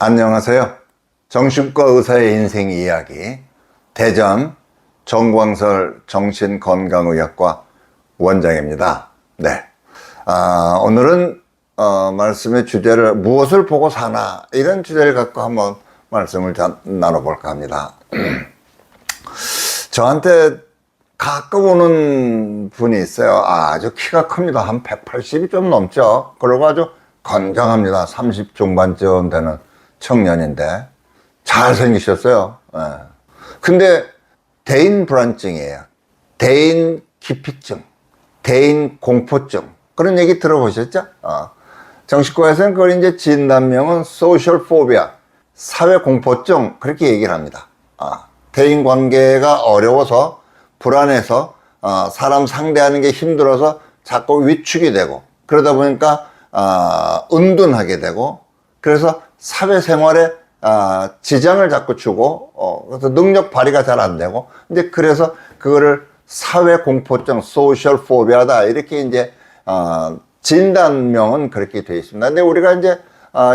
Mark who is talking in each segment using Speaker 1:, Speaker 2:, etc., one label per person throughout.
Speaker 1: 안녕하세요. 정신과 의사의 인생 이야기 대전 정광설 정신건강의학과 원장입니다. 네. 오늘은 말씀의 주제를 무엇을 보고 사나 이런 주제를 갖고 한번 말씀을 나눠볼까 합니다. 저한테 가끔 오는 분이 있어요. 아주 키가 큽니다. 한 180이 좀 넘죠. 그리고 아주 건강합니다. 30 중반쯤 되는 청년인데 잘생기셨어요. 근데 대인 불안증이에요. 대인 기피증, 대인 공포증 그런 얘기 들어보셨죠? 정신과에서는 그걸 이제 진단명은 소셜 포비아, 사회 공포증 그렇게 얘기를 합니다. 대인 관계가 어려워서 불안해서 사람 상대하는 게 힘들어서 자꾸 위축이 되고 그러다 보니까 은둔하게 되고 그래서 사회생활에 지장을 자꾸 주고 그래서 능력 발휘가 잘 안 되고 이제 그래서 그거를 사회공포증, 소셜 포비아다 이렇게 이제 진단명은 그렇게 되어 있습니다. 근데 우리가 이제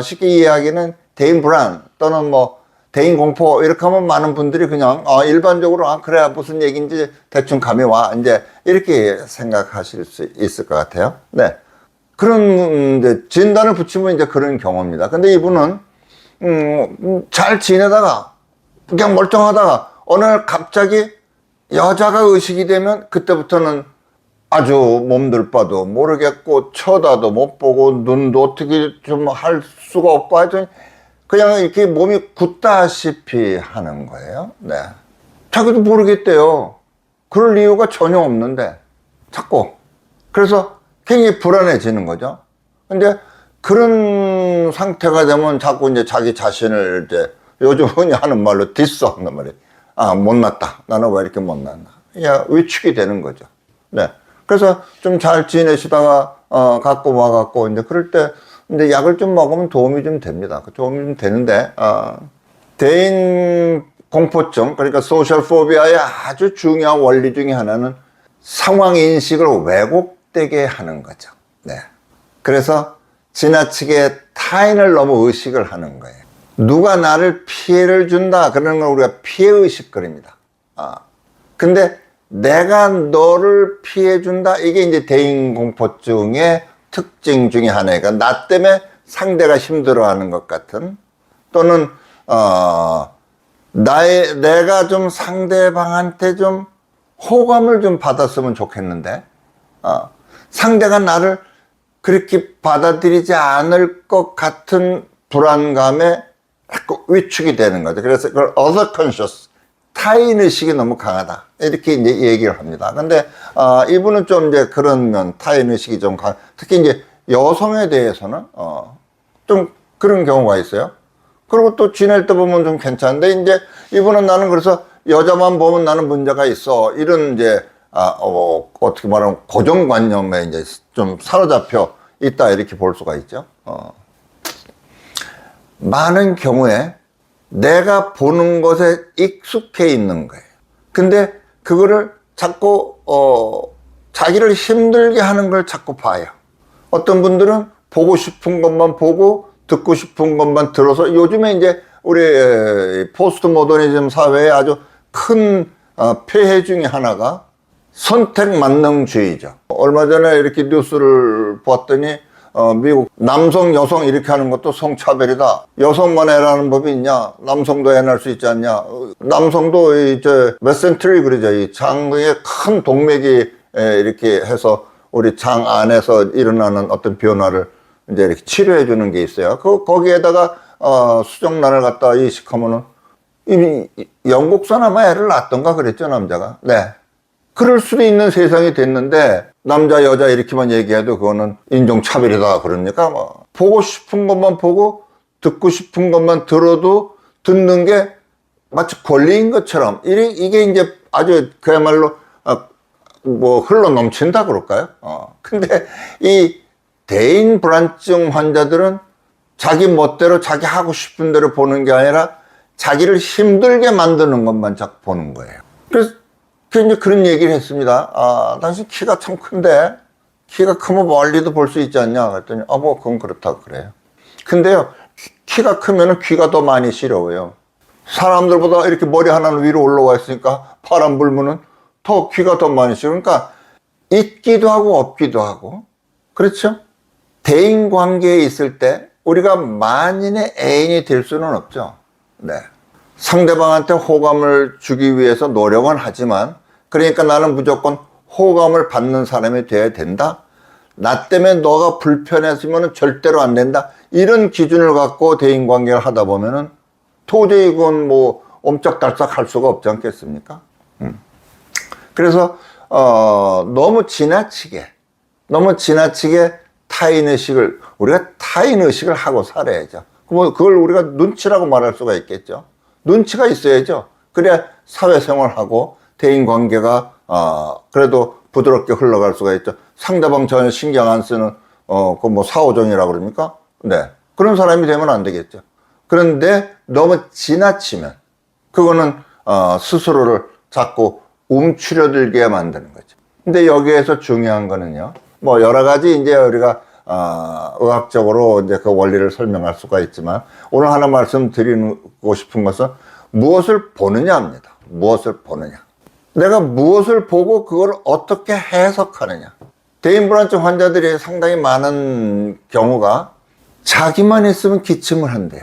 Speaker 1: 쉽게 이해하기는 대인 불안 또는 뭐 대인 공포 이렇게 하면 많은 분들이 그냥 일반적으로 그래 무슨 얘기인지 대충 감이 와 이제 이렇게 생각하실 수 있을 것 같아요. 네. 그런 이제 진단을 붙이면 이제 그런 경우입니다. 근데 이분은 잘 지내다가 그냥 멀쩡하다가 어느 날 갑자기 여자가 의식이 되면 그때부터는 아주 몸둘 바도 모르겠고 쳐다도 못 보고 눈도 어떻게 좀 할 수가 없고 하여튼 그냥 이렇게 몸이 굳다시피 하는 거예요. 네. 자기도 모르겠대요. 그럴 이유가 전혀 없는데 자꾸 그래서 굉장히 불안해지는 거죠. 근데 그런 상태가 되면 자꾸 이제 자기 자신을 이제 요즘은 하는 말로 디스한단 말이에요. 못났다. 나는 왜 이렇게 못났나. 야, 위축이 되는 거죠. 네. 그래서 좀 잘 지내시다가, 갖고 와갖고, 이제 그럴 때, 이제 약을 좀 먹으면 도움이 좀 됩니다. 도움이 좀 되는데, 대인 공포증, 그러니까 소셜 포비아의 아주 중요한 원리 중에 하나는 상황 인식을 왜곡되게 하는 거죠. 네. 그래서 지나치게 타인을 너무 의식을 하는 거예요. 누가 나를 피해를 준다. 그러는 걸 우리가 피해의식 그립니다. 근데 내가 너를 피해 준다. 이게 이제 대인공포증의 특징 중에 하나니까 나 때문에 상대가 힘들어하는 것 같은 또는, 내가 좀 상대방한테 좀 호감을 좀 받았으면 좋겠는데, 상대가 나를 그렇게 받아들이지 않을 것 같은 불안감에 자꾸 위축이 되는 거죠. 그래서 그걸 other conscious, 타인의식이 너무 강하다. 이렇게 이제 얘기를 합니다. 근데, 이분은 좀 이제 그런 면, 타인의식이 좀 특히 이제 여성에 대해서는, 좀 그런 경우가 있어요. 그리고 또 지낼 때 보면 좀 괜찮은데, 이제 이분은 나는 그래서 여자만 보면 나는 문제가 있어. 이런 이제, 어떻게 말하면 고정관념에 이제 좀 사로잡혀 있다. 이렇게 볼 수가 있죠. 많은 경우에 내가 보는 것에 익숙해 있는 거예요. 근데 그거를 자꾸, 자기를 힘들게 하는 걸 자꾸 봐요. 어떤 분들은 보고 싶은 것만 보고 듣고 싶은 것만 들어서 요즘에 이제 우리 포스트 모더니즘 사회에 아주 큰 폐해 중에 하나가 선택 만능주의죠. 얼마 전에 이렇게 뉴스를 봤더니 미국 남성 여성 이렇게 하는 것도 성차별이다. 여성만 애라는 법이 있냐? 남성도 애 낳을 수 있지 않냐? 남성도 이제 메센트리 그러죠. 이 장에 큰 동맥이 이렇게 해서 우리 장 안에서 일어나는 어떤 변화를 이제 이렇게 치료해 주는 게 있어요. 거기에다가 수정란을 갖다 이식하면은 이미 영국산 아마 애를 낳았던가 그랬죠, 남자가. 네. 그럴 수도 있는 세상이 됐는데 남자 여자 이렇게만 얘기해도 그거는 인종차별이다 그러니까 뭐 보고 싶은 것만 보고 듣고 싶은 것만 들어도 듣는 게 마치 권리인 것처럼 이게 이제 아주 그야말로 뭐 흘러 넘친다 그럴까요? 근데 이 대인 불안증 환자들은 자기 멋대로 자기 하고 싶은 대로 보는 게 아니라 자기를 힘들게 만드는 것만 자꾸 보는 거예요. 그래서 이제 그런 얘기를 했습니다. 당신 키가 참 큰데 키가 크면 멀리도 볼 수 있지 않냐 그랬더니 뭐 그건 그렇다고 그래요. 근데요 키가 크면 귀가 더 많이 시려워요. 사람들보다 이렇게 머리 하나는 위로 올라와 있으니까 바람 불면은 더 귀가 더 많이 시려. 그러니까 있기도 하고 없기도 하고. 그렇죠? 대인 관계에 있을 때 우리가 만인의 애인이 될 수는 없죠. 네. 상대방한테 호감을 주기 위해서 노력은 하지만, 그러니까 나는 무조건 호감을 받는 사람이 돼야 된다. 나 때문에 너가 불편했으면 절대로 안 된다. 이런 기준을 갖고 대인 관계를 하다 보면은 도저히 그건 뭐 옴짝달싹 할 수가 없지 않겠습니까? 그래서 너무 지나치게 타인의식을, 우리가 타인의식을 하고 살아야죠. 그걸 우리가 눈치라고 말할 수가 있겠죠. 눈치가 있어야죠. 그래야 사회생활하고 대인관계가 그래도 부드럽게 흘러갈 수가 있죠. 상대방 전혀 신경 안 쓰는 그 뭐 사오정이라고 그럽니까? 네, 그런 사람이 되면 안 되겠죠. 그런데 너무 지나치면 그거는 스스로를 자꾸 움츠려들게 만드는 거죠. 근데 여기에서 중요한 거는요, 뭐 여러 가지 이제 우리가 의학적으로 이제 그 원리를 설명할 수가 있지만, 오늘 하나 말씀드리고 싶은 것은 무엇을 보느냐입니다. 무엇을 보느냐. 내가 무엇을 보고 그걸 어떻게 해석하느냐. 대인불안증 환자들이 상당히 많은 경우가 자기만 있으면 기침을 한대요.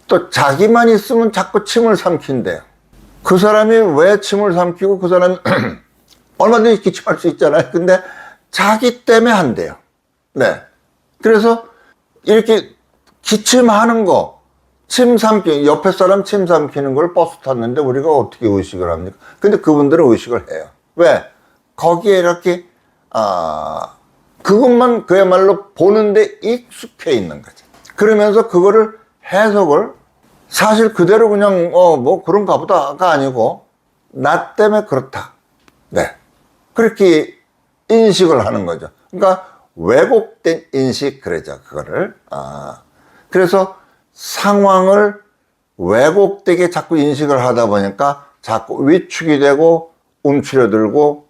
Speaker 1: 또 자기만 있으면 자꾸 침을 삼킨대요. 그 사람이 왜 침을 삼키고, 그 사람이 얼마든지 기침할 수 있잖아요. 근데 자기 때문에 한대요. 네. 그래서 이렇게 기침하는 거, 옆에 사람 침 삼키는 걸 버스 탔는데 우리가 어떻게 의식을 합니까? 근데 그분들은 의식을 해요. 왜? 거기에 이렇게, 그것만 그야말로 보는데 익숙해 있는 거죠. 그러면서 그거를 해석을 사실 그대로 그냥, 뭐 그런가 보다가 아니고, 나 때문에 그렇다. 네. 그렇게 인식을 하는 거죠. 그러니까 왜곡된 인식, 그러죠. 그거를. 그래서 상황을 왜곡되게 자꾸 인식을 하다 보니까 자꾸 위축이 되고 움츠려들고,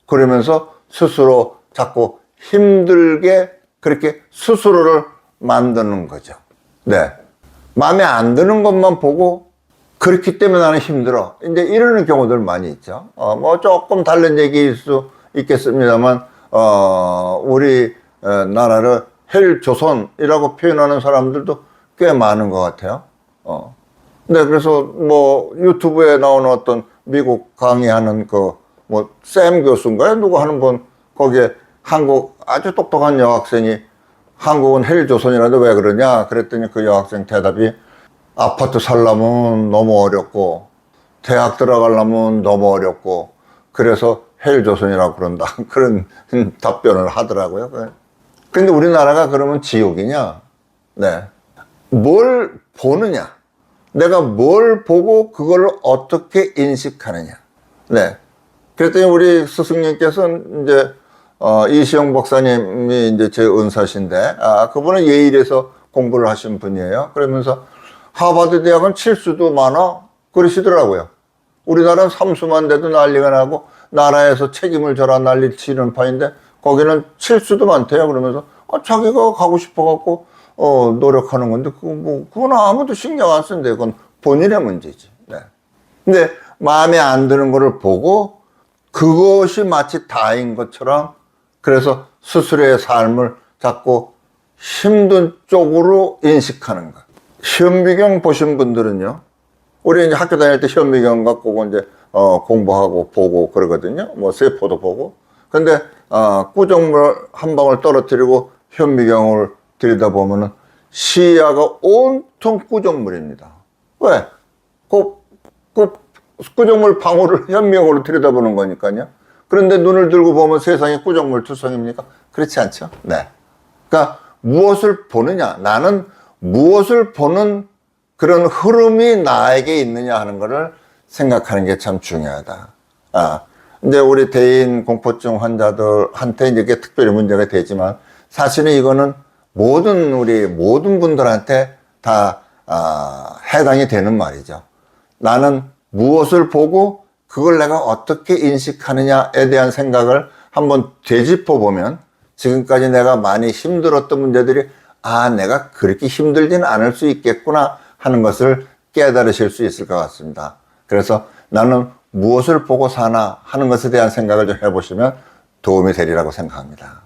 Speaker 1: 그러면서 스스로 자꾸 힘들게 그렇게 스스로를 만드는 거죠. 네. 마음에 안 드는 것만 보고 그렇기 때문에 나는 힘들어. 이제 이러는 경우들 많이 있죠. 뭐 조금 다른 얘기일 수 있겠습니다만, 우리 나라를 헬조선이라고 표현하는 사람들도 꽤 많은 것 같아요. 네, 그래서 뭐 유튜브에 나오는 어떤 미국 강의하는 뭐 샘 교수인가요? 누구 하는 분, 거기에 한국 아주 똑똑한 여학생이 한국은 헬조선이라는데 왜 그러냐? 그랬더니 그 여학생 대답이, 아파트 살려면 너무 어렵고, 대학 들어가려면 너무 어렵고, 그래서 헬조선이라고 그런다. 그런 답변을 하더라고요. 근데 우리나라가 그러면 지옥이냐? 네. 뭘 보느냐? 내가 뭘 보고 그걸 어떻게 인식하느냐? 네. 그랬더니 우리 스승님께서는 이제, 이시영 박사님이 이제 제 은사신데, 그분은 예일에서 공부를 하신 분이에요. 그러면서 하버드 대학은 칠수도 많아? 그러시더라고요. 우리나라는 삼수만 돼도 난리가 나고, 나라에서 책임을 져라 난리 치는 판인데, 거기는 칠수도 많대요. 그러면서, 자기가 가고 싶어갖고, 노력하는 건데, 그건 아무도 신경 안 쓴대. 그건 본인의 문제지. 네. 근데 마음에 안 드는 거를 보고, 그것이 마치 다인 것처럼, 그래서 스스로의 삶을 자꾸 힘든 쪽으로 인식하는 것. 현미경 보신 분들은요, 우리 이제 학교 다닐 때 현미경 갖고 이제 공부하고 보고 그러거든요. 뭐 세포도 보고. 근데 꾸정물 한 방울 떨어뜨리고 현미경을 들여다보면은 시야가 온통 꾸정물입니다. 왜? 그 꾸정물 방울을 현미경으로 들여다보는 거니까요. 그런데 눈을 들고 보면 세상에 꾸정물 투성입니까? 그렇지 않죠? 네. 그러니까 무엇을 보느냐? 나는 무엇을 보는 그런 흐름이 나에게 있느냐 하는 것을 생각하는 게 참 중요하다. 이제 우리 대인 공포증 환자들한테 이게 특별히 문제가 되지만, 사실은 이거는 모든 분들한테 다 해당이 되는 말이죠. 나는 무엇을 보고 그걸 내가 어떻게 인식하느냐에 대한 생각을 한번 되짚어 보면, 지금까지 내가 많이 힘들었던 문제들이 아, 내가 그렇게 힘들지는 않을 수 있겠구나 하는 것을 깨달으실 수 있을 것 같습니다. 그래서 나는 무엇을 보고 사나 하는 것에 대한 생각을 좀 해보시면 도움이 되리라고 생각합니다.